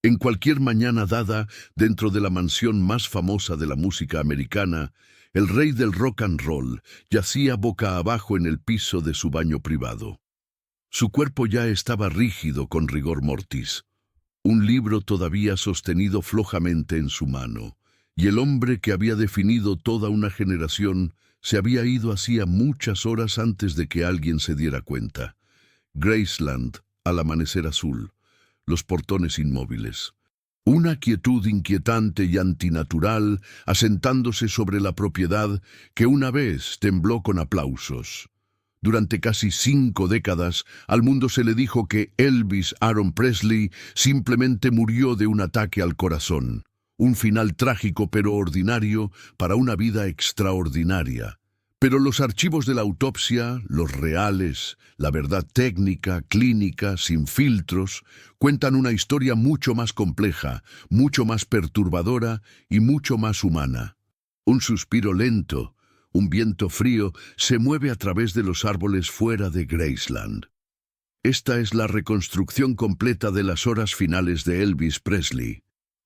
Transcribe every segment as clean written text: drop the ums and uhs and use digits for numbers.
En cualquier mañana dada, dentro de la mansión más famosa de la música americana, el rey del rock and roll yacía boca abajo en el piso de su baño privado. Su cuerpo ya estaba rígido con rigor mortis, un libro todavía sostenido flojamente en su mano, y el hombre que había definido toda una generación se había ido hacía muchas horas antes de que alguien se diera cuenta. Graceland, al amanecer azul, los portones inmóviles. Una quietud inquietante y antinatural asentándose sobre la propiedad que una vez tembló con aplausos. Durante casi 5 décadas, al mundo se le dijo que Elvis Aaron Presley simplemente murió de un ataque al corazón. Un final trágico pero ordinario para una vida extraordinaria. Pero los archivos de la autopsia, los reales, la verdad técnica, clínica, sin filtros, cuentan una historia mucho más compleja, mucho más perturbadora y mucho más humana. Un suspiro lento, un viento frío, se mueve a través de los árboles fuera de Graceland. Esta es la reconstrucción completa de las horas finales de Elvis Presley.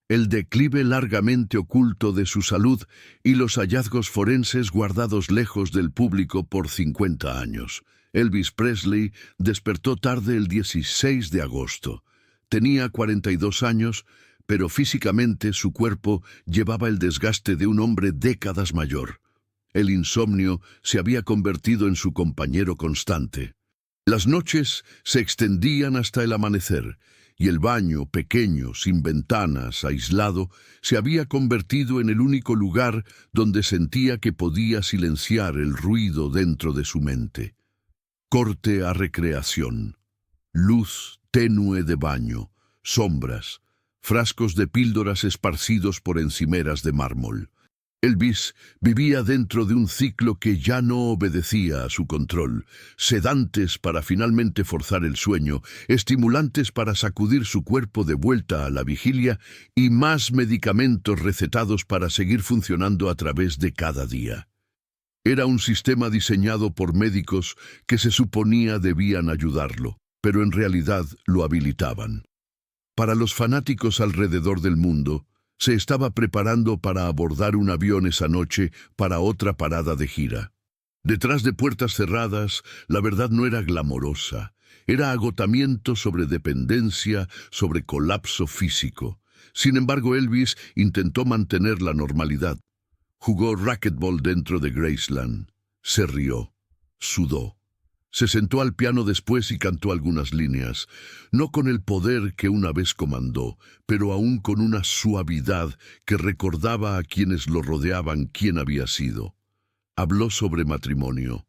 El declive largamente oculto de su salud y los hallazgos forenses guardados lejos del público por 50 años. Elvis Presley despertó tarde el 16 de agosto. Tenía 42 años, pero físicamente su cuerpo llevaba el desgaste de un hombre décadas mayor. El insomnio se había convertido en su compañero constante. Las noches se extendían hasta el amanecer, y el baño, pequeño, sin ventanas, aislado, se había convertido en el único lugar donde sentía que podía silenciar el ruido dentro de su mente. Corte a recreación. Luz tenue de baño, sombras, frascos de píldoras esparcidos por encimeras de mármol. Elvis vivía dentro de un ciclo que ya no obedecía a su control, sedantes para finalmente forzar el sueño, estimulantes para sacudir su cuerpo de vuelta a la vigilia y más medicamentos recetados para seguir funcionando a través de cada día. Era un sistema diseñado por médicos que se suponía debían ayudarlo, pero en realidad lo habilitaban. Para los fanáticos alrededor del mundo, se estaba preparando para abordar un avión esa noche para otra parada de gira. Detrás de puertas cerradas, la verdad no era glamorosa. Era agotamiento sobre dependencia, sobre colapso físico. Sin embargo, Elvis intentó mantener la normalidad. Jugó racquetball dentro de Graceland. Se rió. Sudó. Se sentó al piano después y cantó algunas líneas, no con el poder que una vez comandó, pero aún con una suavidad que recordaba a quienes lo rodeaban quién había sido. Habló sobre matrimonio,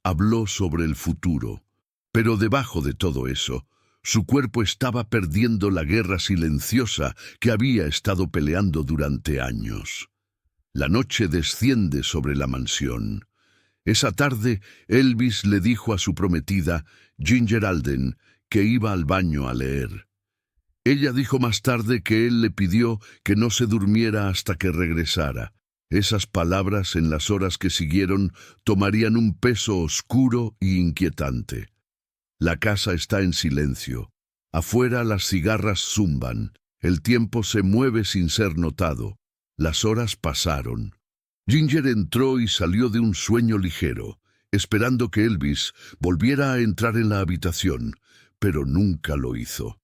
habló sobre el futuro, pero debajo de todo eso, su cuerpo estaba perdiendo la guerra silenciosa que había estado peleando durante años. La noche desciende sobre la mansión. Esa tarde, Elvis le dijo a su prometida, Ginger Alden, que iba al baño a leer. Ella dijo más tarde que él le pidió que no se durmiera hasta que regresara. Esas palabras en las horas que siguieron tomarían un peso oscuro y inquietante. La casa está en silencio. Afuera las cigarras zumban. El tiempo se mueve sin ser notado. Las horas pasaron. Ginger entró y salió de un sueño ligero, esperando que Elvis volviera a entrar en la habitación, pero nunca lo hizo.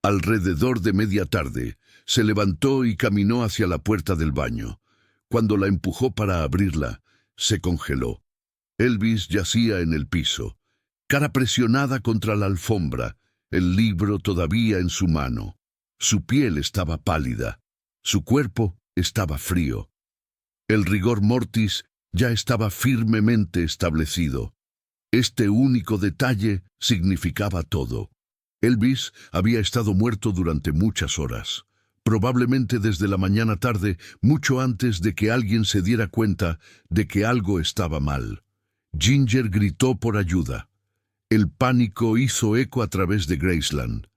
Alrededor de media tarde, se levantó y caminó hacia la puerta del baño. Cuando la empujó para abrirla, se congeló. Elvis yacía en el piso, cara presionada contra la alfombra, el libro todavía en su mano. Su piel estaba pálida, su cuerpo estaba frío. El rigor mortis ya estaba firmemente establecido. Este único detalle significaba todo. Elvis había estado muerto durante muchas horas, probablemente desde la mañana tarde, mucho antes de que alguien se diera cuenta de que algo estaba mal. Ginger gritó por ayuda. El pánico hizo eco a través de Graceland.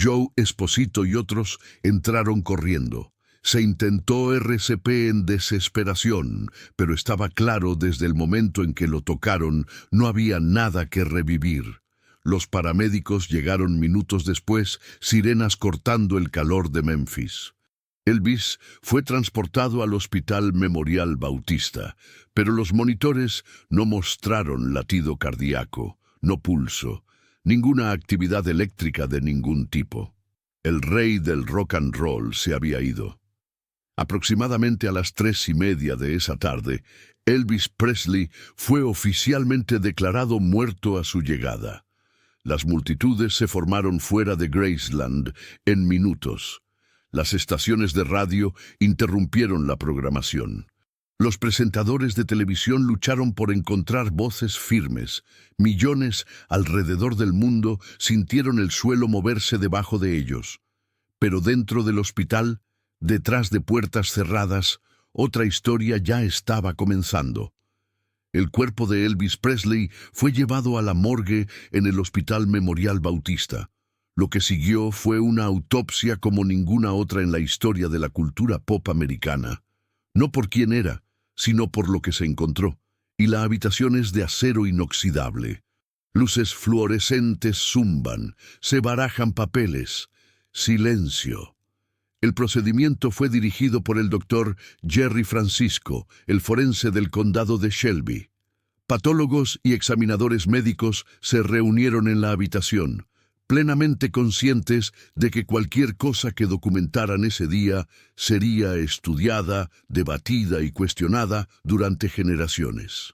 Joe Esposito y otros entraron corriendo. Se intentó RCP en desesperación, pero estaba claro desde el momento en que lo tocaron, no había nada que revivir. Los paramédicos llegaron minutos después, sirenas cortando el calor de Memphis. Elvis fue transportado al Hospital Memorial Bautista, pero los monitores no mostraron latido cardíaco, no pulso, ninguna actividad eléctrica de ningún tipo. El rey del rock and roll se había ido. Aproximadamente a las 3:30 de esa tarde, Elvis Presley fue oficialmente declarado muerto a su llegada. Las multitudes se formaron fuera de Graceland en minutos. Las estaciones de radio interrumpieron la programación. Los presentadores de televisión lucharon por encontrar voces firmes. Millones alrededor del mundo sintieron el suelo moverse debajo de ellos. Pero dentro del hospital, detrás de puertas cerradas, otra historia ya estaba comenzando. El cuerpo de Elvis Presley fue llevado a la morgue en el Hospital Memorial Bautista. Lo que siguió fue una autopsia como ninguna otra en la historia de la cultura pop americana. No por quién era, sino por lo que se encontró. Y la habitación es de acero inoxidable. Luces fluorescentes zumban, se barajan papeles. Silencio. El procedimiento fue dirigido por el doctor Jerry Francisco, el forense del condado de Shelby. Patólogos y examinadores médicos se reunieron en la habitación, plenamente conscientes de que cualquier cosa que documentaran ese día sería estudiada, debatida y cuestionada durante generaciones.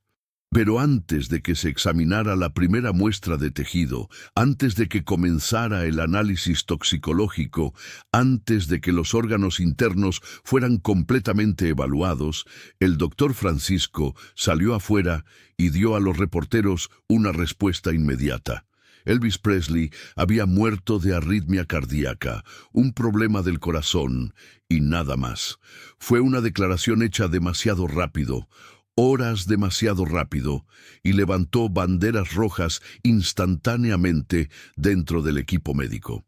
Pero antes de que se examinara la primera muestra de tejido, antes de que comenzara el análisis toxicológico, antes de que los órganos internos fueran completamente evaluados, el doctor Francisco salió afuera y dio a los reporteros una respuesta inmediata. Elvis Presley había muerto de arritmia cardíaca, un problema del corazón y nada más. Fue una declaración hecha demasiado rápido, horas demasiado rápido, y levantó banderas rojas instantáneamente dentro del equipo médico.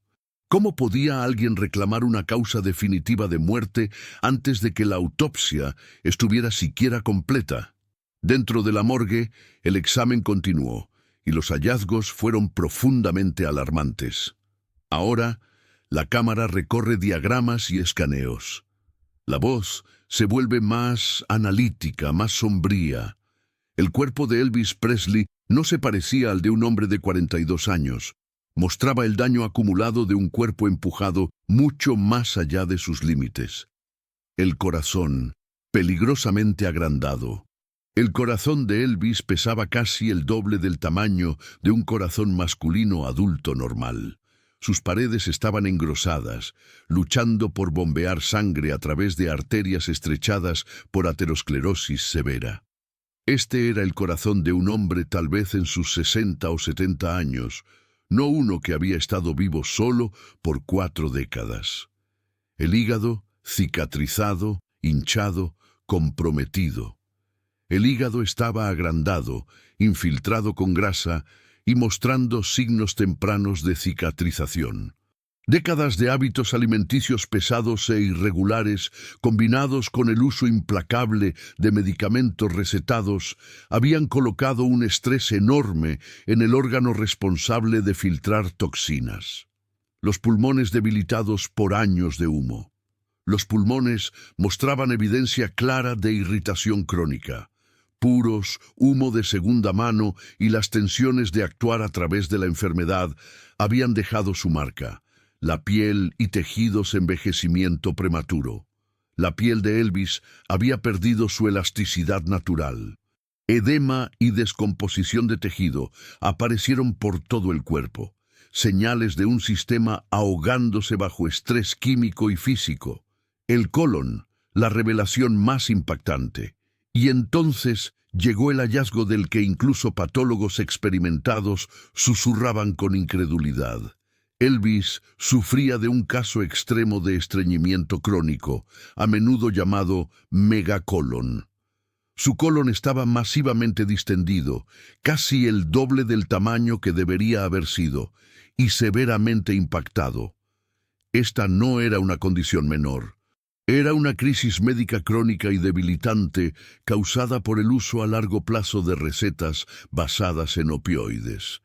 ¿Cómo podía alguien reclamar una causa definitiva de muerte antes de que la autopsia estuviera siquiera completa? Dentro de la morgue, el examen continuó, y los hallazgos fueron profundamente alarmantes. Ahora, la cámara recorre diagramas y escaneos. La voz se vuelve más analítica, más sombría. El cuerpo de Elvis Presley no se parecía al de un hombre de 42 años. Mostraba el daño acumulado de un cuerpo empujado mucho más allá de sus límites. El corazón, peligrosamente agrandado. El corazón de Elvis pesaba casi el doble del tamaño de un corazón masculino adulto normal. Sus paredes estaban engrosadas, luchando por bombear sangre a través de arterias estrechadas por aterosclerosis severa. Este era el corazón de un hombre tal vez en sus 60 o 70 años, no uno que había estado vivo solo por 4 décadas. El hígado, cicatrizado, hinchado, comprometido. El hígado estaba agrandado, infiltrado con grasa y mostrando signos tempranos de cicatrización. Décadas de hábitos alimenticios pesados e irregulares, combinados con el uso implacable de medicamentos recetados, habían colocado un estrés enorme en el órgano responsable de filtrar toxinas. Los pulmones debilitados por años de humo. Los pulmones mostraban evidencia clara de irritación crónica. Puros, humo de segunda mano y las tensiones de actuar a través de la enfermedad habían dejado su marca. La piel y tejidos envejecimiento prematuro. La piel de Elvis había perdido su elasticidad natural. Edema y descomposición de tejido aparecieron por todo el cuerpo. Señales de un sistema ahogándose bajo estrés químico y físico. El colon, la revelación más impactante. Y entonces llegó el hallazgo del que incluso patólogos experimentados susurraban con incredulidad. Elvis sufría de un caso extremo de estreñimiento crónico, a menudo llamado megacolon. Su colon estaba masivamente distendido, casi el doble del tamaño que debería haber sido, y severamente impactado. Esta no era una condición menor. Era una crisis médica crónica y debilitante causada por el uso a largo plazo de recetas basadas en opioides.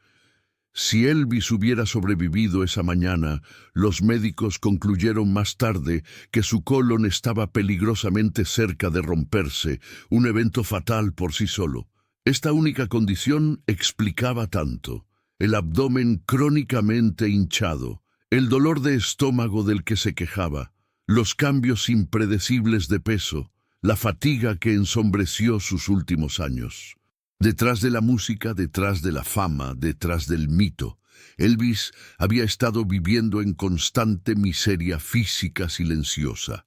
Si Elvis hubiera sobrevivido esa mañana, los médicos concluyeron más tarde que su colon estaba peligrosamente cerca de romperse, un evento fatal por sí solo. Esta única condición explicaba tanto: el abdomen crónicamente hinchado, el dolor de estómago del que se quejaba, los cambios impredecibles de peso, la fatiga que ensombreció sus últimos años. Detrás de la música, detrás de la fama, detrás del mito, Elvis había estado viviendo en constante miseria física silenciosa.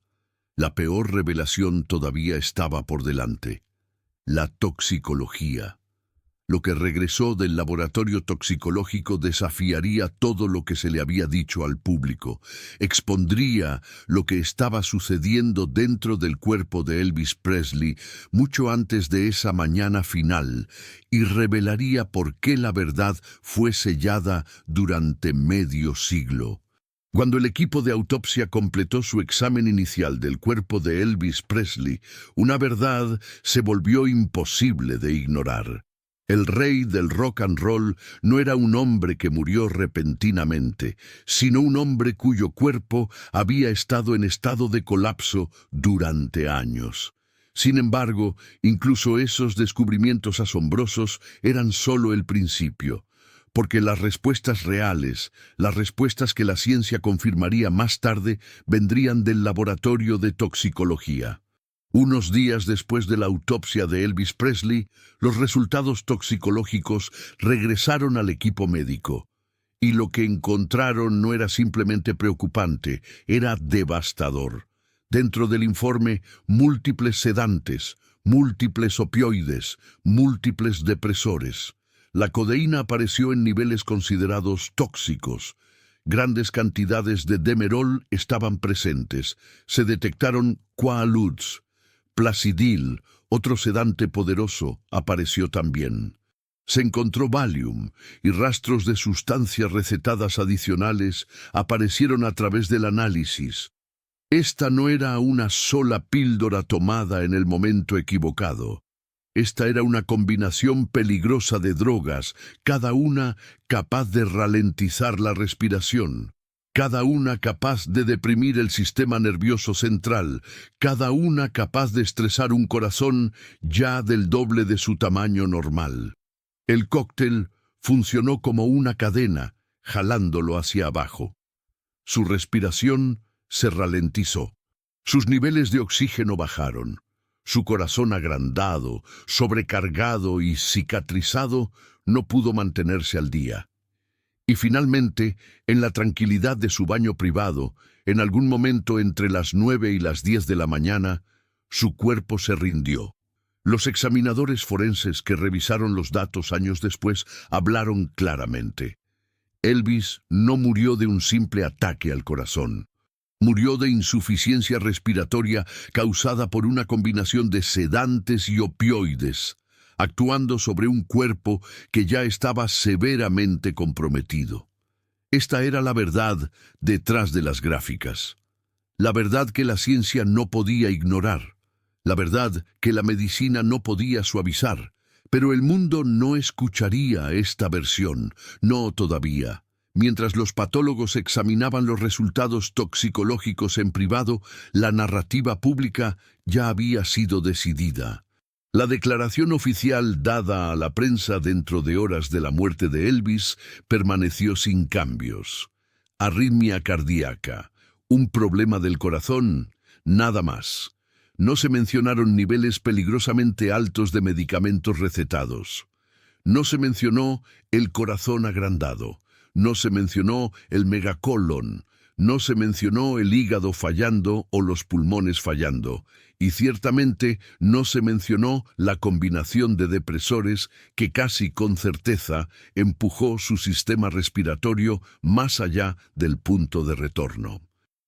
La peor revelación todavía estaba por delante: la toxicología. Lo que regresó del laboratorio toxicológico desafiaría todo lo que se le había dicho al público, expondría lo que estaba sucediendo dentro del cuerpo de Elvis Presley mucho antes de esa mañana final, y revelaría por qué la verdad fue sellada durante medio siglo. Cuando el equipo de autopsia completó su examen inicial del cuerpo de Elvis Presley, una verdad se volvió imposible de ignorar. El rey del rock and roll no era un hombre que murió repentinamente, sino un hombre cuyo cuerpo había estado en estado de colapso durante años. Sin embargo, incluso esos descubrimientos asombrosos eran solo el principio, porque las respuestas reales, las respuestas que la ciencia confirmaría más tarde, vendrían del laboratorio de toxicología. Unos días después de la autopsia de Elvis Presley, los resultados toxicológicos regresaron al equipo médico. Y lo que encontraron no era simplemente preocupante, era devastador. Dentro del informe, múltiples sedantes, múltiples opioides, múltiples depresores. La codeína apareció en niveles considerados tóxicos. Grandes cantidades de demerol estaban presentes. Se detectaron quaaludes. Placidil, otro sedante poderoso, apareció también. Se encontró Valium, y rastros de sustancias recetadas adicionales aparecieron a través del análisis. Esta no era una sola píldora tomada en el momento equivocado. Esta era una combinación peligrosa de drogas, cada una capaz de ralentizar la respiración, cada una capaz de deprimir el sistema nervioso central, cada una capaz de estresar un corazón ya del doble de su tamaño normal. El cóctel funcionó como una cadena, jalándolo hacia abajo. Su respiración se ralentizó. Sus niveles de oxígeno bajaron. Su corazón agrandado, sobrecargado y cicatrizado no pudo mantenerse al día. Y finalmente, en la tranquilidad de su baño privado, en algún momento entre las 9 y las 10 de la mañana, su cuerpo se rindió. Los examinadores forenses que revisaron los datos años después hablaron claramente. Elvis no murió de un simple ataque al corazón. Murió de insuficiencia respiratoria causada por una combinación de sedantes y opioides, actuando sobre un cuerpo que ya estaba severamente comprometido. Esta era la verdad detrás de las gráficas. La verdad que la ciencia no podía ignorar. La verdad que la medicina no podía suavizar. Pero el mundo no escucharía esta versión, no todavía. Mientras los patólogos examinaban los resultados toxicológicos en privado, la narrativa pública ya había sido decidida. La declaración oficial dada a la prensa dentro de horas de la muerte de Elvis permaneció sin cambios. Arritmia cardíaca, un problema del corazón, nada más. No se mencionaron niveles peligrosamente altos de medicamentos recetados. No se mencionó el corazón agrandado. No se mencionó el megacolon. No se mencionó el hígado fallando o los pulmones fallando, y ciertamente no se mencionó la combinación de depresores que casi con certeza empujó su sistema respiratorio más allá del punto de retorno.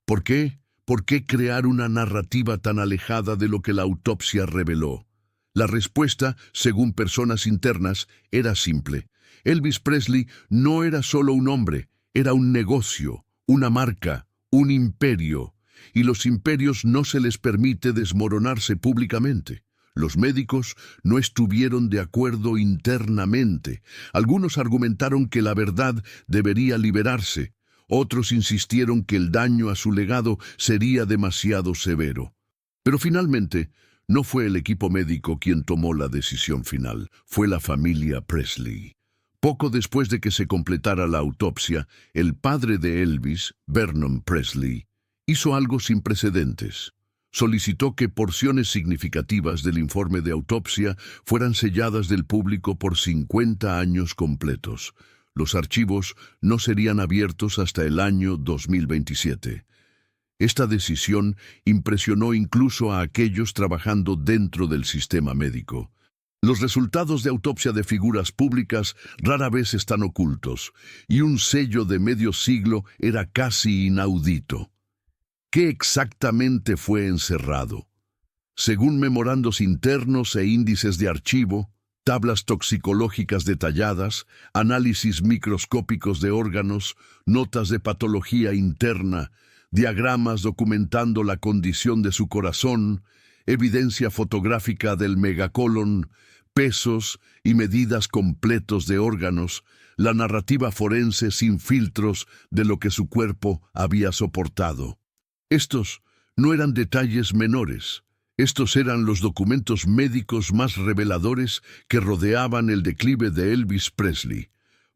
¿Por qué? ¿Por qué crear una narrativa tan alejada de lo que la autopsia reveló? La respuesta, según personas internas, era simple. Elvis Presley no era solo un hombre, era un negocio, una marca, un imperio, y los imperios no se les permite desmoronarse públicamente. Los médicos no estuvieron de acuerdo internamente. Algunos argumentaron que la verdad debería liberarse. Otros insistieron que el daño a su legado sería demasiado severo. Pero finalmente, no fue el equipo médico quien tomó la decisión final, fue la familia Presley. Poco después de que se completara la autopsia, el padre de Elvis, Vernon Presley, hizo algo sin precedentes. Solicitó que porciones significativas del informe de autopsia fueran selladas del público por 50 años completos. Los archivos no serían abiertos hasta el año 2027. Esta decisión impresionó incluso a aquellos trabajando dentro del sistema médico. Los resultados de autopsia de figuras públicas rara vez están ocultos, y un sello de medio siglo era casi inaudito. ¿Qué exactamente fue encerrado? Según memorandos internos e índices de archivo, tablas toxicológicas detalladas, análisis microscópicos de órganos, notas de patología interna, diagramas documentando la condición de su corazón, evidencia fotográfica del megacolon, pesos y medidas completos de órganos, la narrativa forense sin filtros de lo que su cuerpo había soportado. Estos no eran detalles menores. Estos eran los documentos médicos más reveladores que rodeaban el declive de Elvis Presley.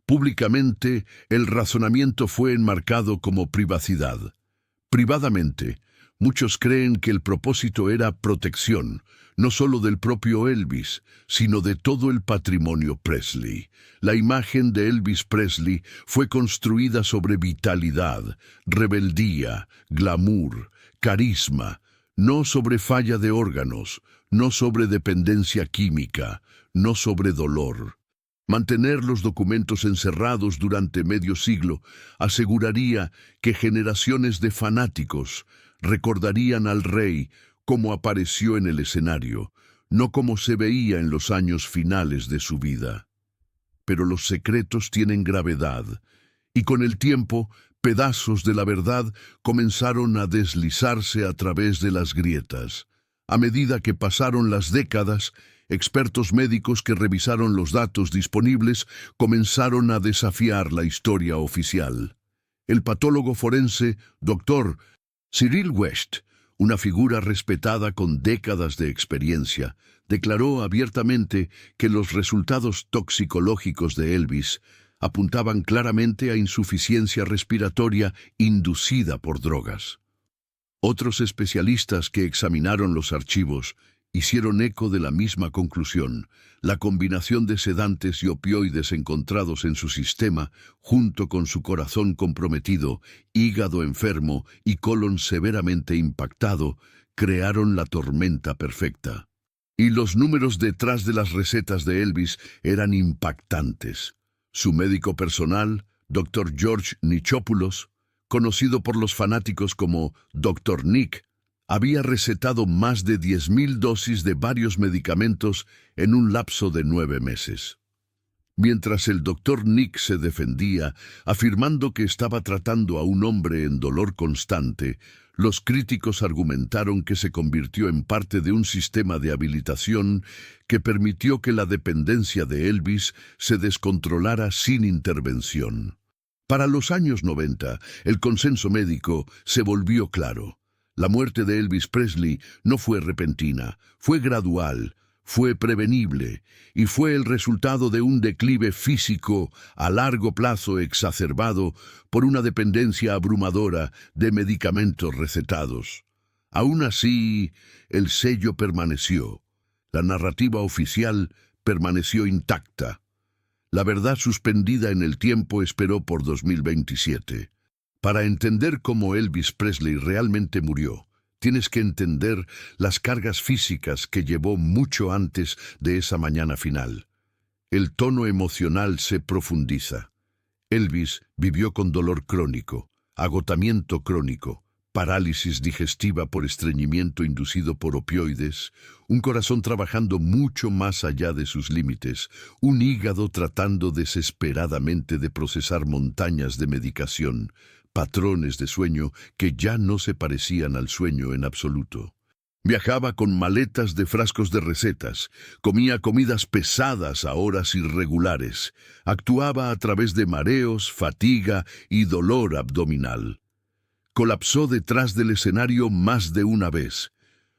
Públicamente, el razonamiento fue enmarcado como privacidad. Privadamente, muchos creen que el propósito era protección, no solo del propio Elvis, sino de todo el patrimonio Presley. La imagen de Elvis Presley fue construida sobre vitalidad, rebeldía, glamour, carisma, no sobre falla de órganos, no sobre dependencia química, no sobre dolor. Mantener los documentos encerrados durante medio siglo aseguraría que generaciones de fanáticos recordarían al rey como apareció en el escenario, no como se veía en los años finales de su vida. Pero los secretos tienen gravedad, y con el tiempo, pedazos de la verdad comenzaron a deslizarse a través de las grietas. A medida que pasaron las décadas, expertos médicos que revisaron los datos disponibles comenzaron a desafiar la historia oficial. El patólogo forense, Dr. Cyril West, una figura respetada con décadas de experiencia, declaró abiertamente que los resultados toxicológicos de Elvis apuntaban claramente a insuficiencia respiratoria inducida por drogas. Otros especialistas que examinaron los archivos hicieron eco de la misma conclusión. La combinación de sedantes y opioides encontrados en su sistema, junto con su corazón comprometido, hígado enfermo y colon severamente impactado, crearon la tormenta perfecta. Y los números detrás de las recetas de Elvis eran impactantes. Su médico personal, Dr. George Nichopoulos, conocido por los fanáticos como Dr. Nick, había recetado más de 10,000 dosis de varios medicamentos en un lapso de 9 meses. Mientras el Dr. Nick se defendía, afirmando que estaba tratando a un hombre en dolor constante, los críticos argumentaron que se convirtió en parte de un sistema de habilitación que permitió que la dependencia de Elvis se descontrolara sin intervención. Para los años 90, el consenso médico se volvió claro. La muerte de Elvis Presley no fue repentina, fue gradual, fue prevenible y fue el resultado de un declive físico a largo plazo exacerbado por una dependencia abrumadora de medicamentos recetados. Aún así, el sello permaneció. La narrativa oficial permaneció intacta. La verdad suspendida en el tiempo esperó por 2027. Para entender cómo Elvis Presley realmente murió, tienes que entender las cargas físicas que llevó mucho antes de esa mañana final. El tono emocional se profundiza. Elvis vivió con dolor crónico, agotamiento crónico, parálisis digestiva por estreñimiento inducido por opioides, un corazón trabajando mucho más allá de sus límites, un hígado tratando desesperadamente de procesar montañas de medicación, patrones de sueño que ya no se parecían al sueño en absoluto. Viajaba con maletas de frascos de recetas, comía comidas pesadas a horas irregulares, actuaba a través de mareos, fatiga y dolor abdominal. Colapsó detrás del escenario más de una vez.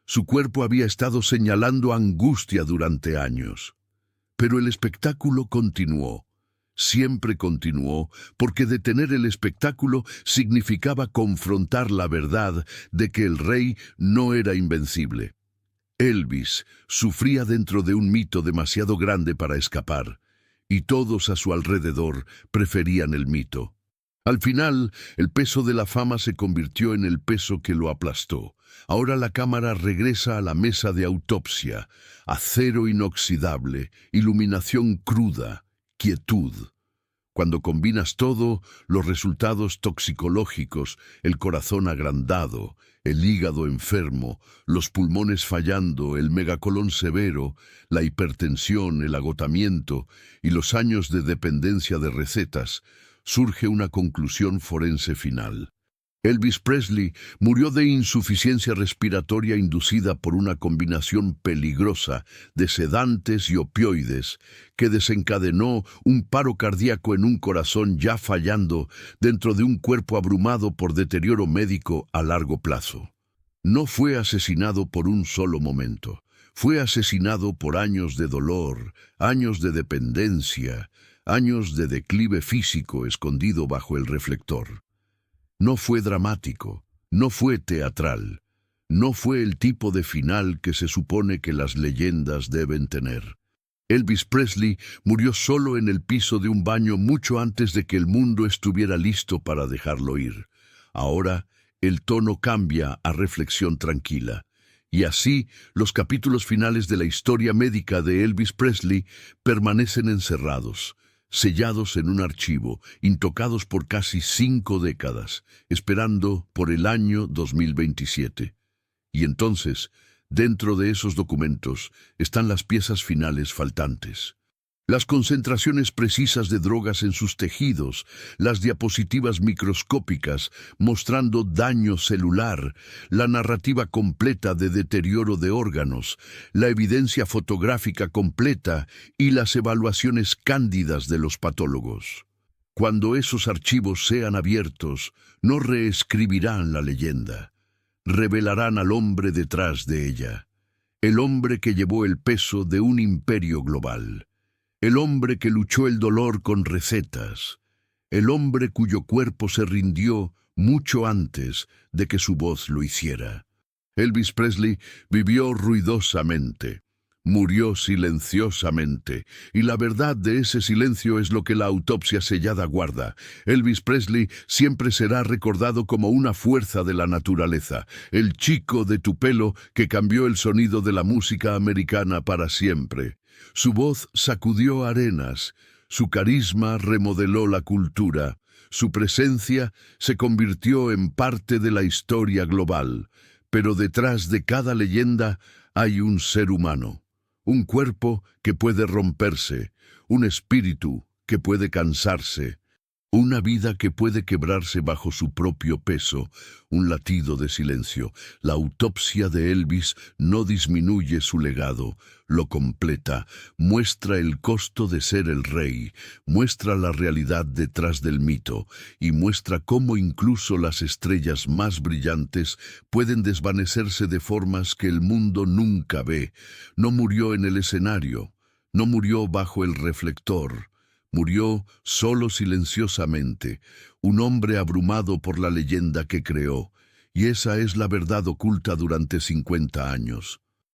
Su cuerpo había estado señalando angustia durante años. Pero el espectáculo continuó. Siempre continuó, porque detener el espectáculo significaba confrontar la verdad de que el rey no era invencible. Elvis sufría dentro de un mito demasiado grande para escapar, y todos a su alrededor preferían el mito. Al final, el peso de la fama se convirtió en el peso que lo aplastó. Ahora la cámara regresa a la mesa de autopsia, acero inoxidable, iluminación cruda, quietud. Cuando combinas todo, los resultados toxicológicos, el corazón agrandado, el hígado enfermo, los pulmones fallando, el megacolón severo, la hipertensión, el agotamiento y los años de dependencia de recetas, surge una conclusión forense final. Elvis Presley murió de insuficiencia respiratoria inducida por una combinación peligrosa de sedantes y opioides que desencadenó un paro cardíaco en un corazón ya fallando dentro de un cuerpo abrumado por deterioro médico a largo plazo. No fue asesinado por un solo momento. Fue asesinado por años de dolor, años de dependencia, años de declive físico escondido bajo el reflector. No fue dramático, no fue teatral, no fue el tipo de final que se supone que las leyendas deben tener. Elvis Presley murió solo en el piso de un baño mucho antes de que el mundo estuviera listo para dejarlo ir. Ahora, el tono cambia a reflexión tranquila. Y así, los capítulos finales de la historia médica de Elvis Presley permanecen encerrados, sellados en un archivo, intocados por casi 5 décadas, esperando por el año 2027. Y entonces, dentro de esos documentos, están las piezas finales faltantes. Las concentraciones precisas de drogas en sus tejidos, las diapositivas microscópicas mostrando daño celular, la narrativa completa de deterioro de órganos, la evidencia fotográfica completa y las evaluaciones cándidas de los patólogos. Cuando esos archivos sean abiertos, no reescribirán la leyenda, revelarán al hombre detrás de ella, el hombre que llevó el peso de un imperio global. El hombre que luchó el dolor con recetas, el hombre cuyo cuerpo se rindió mucho antes de que su voz lo hiciera. Elvis Presley vivió ruidosamente, murió silenciosamente, y la verdad de ese silencio es lo que la autopsia sellada guarda. Elvis Presley siempre será recordado como una fuerza de la naturaleza, el chico de tu pelo que cambió el sonido de la música americana para siempre. Su voz sacudió arenas, su carisma remodeló la cultura, su presencia se convirtió en parte de la historia global, pero detrás de cada leyenda hay un ser humano, un cuerpo que puede romperse, un espíritu que puede cansarse, una vida que puede quebrarse bajo su propio peso, un latido de silencio. La autopsia de Elvis no disminuye su legado, lo completa, muestra el costo de ser el rey, muestra la realidad detrás del mito y muestra cómo incluso las estrellas más brillantes pueden desvanecerse de formas que el mundo nunca ve. No murió en el escenario, no murió bajo el reflector. Murió solo silenciosamente, un hombre abrumado por la leyenda que creó, y esa es la verdad oculta durante 50 años.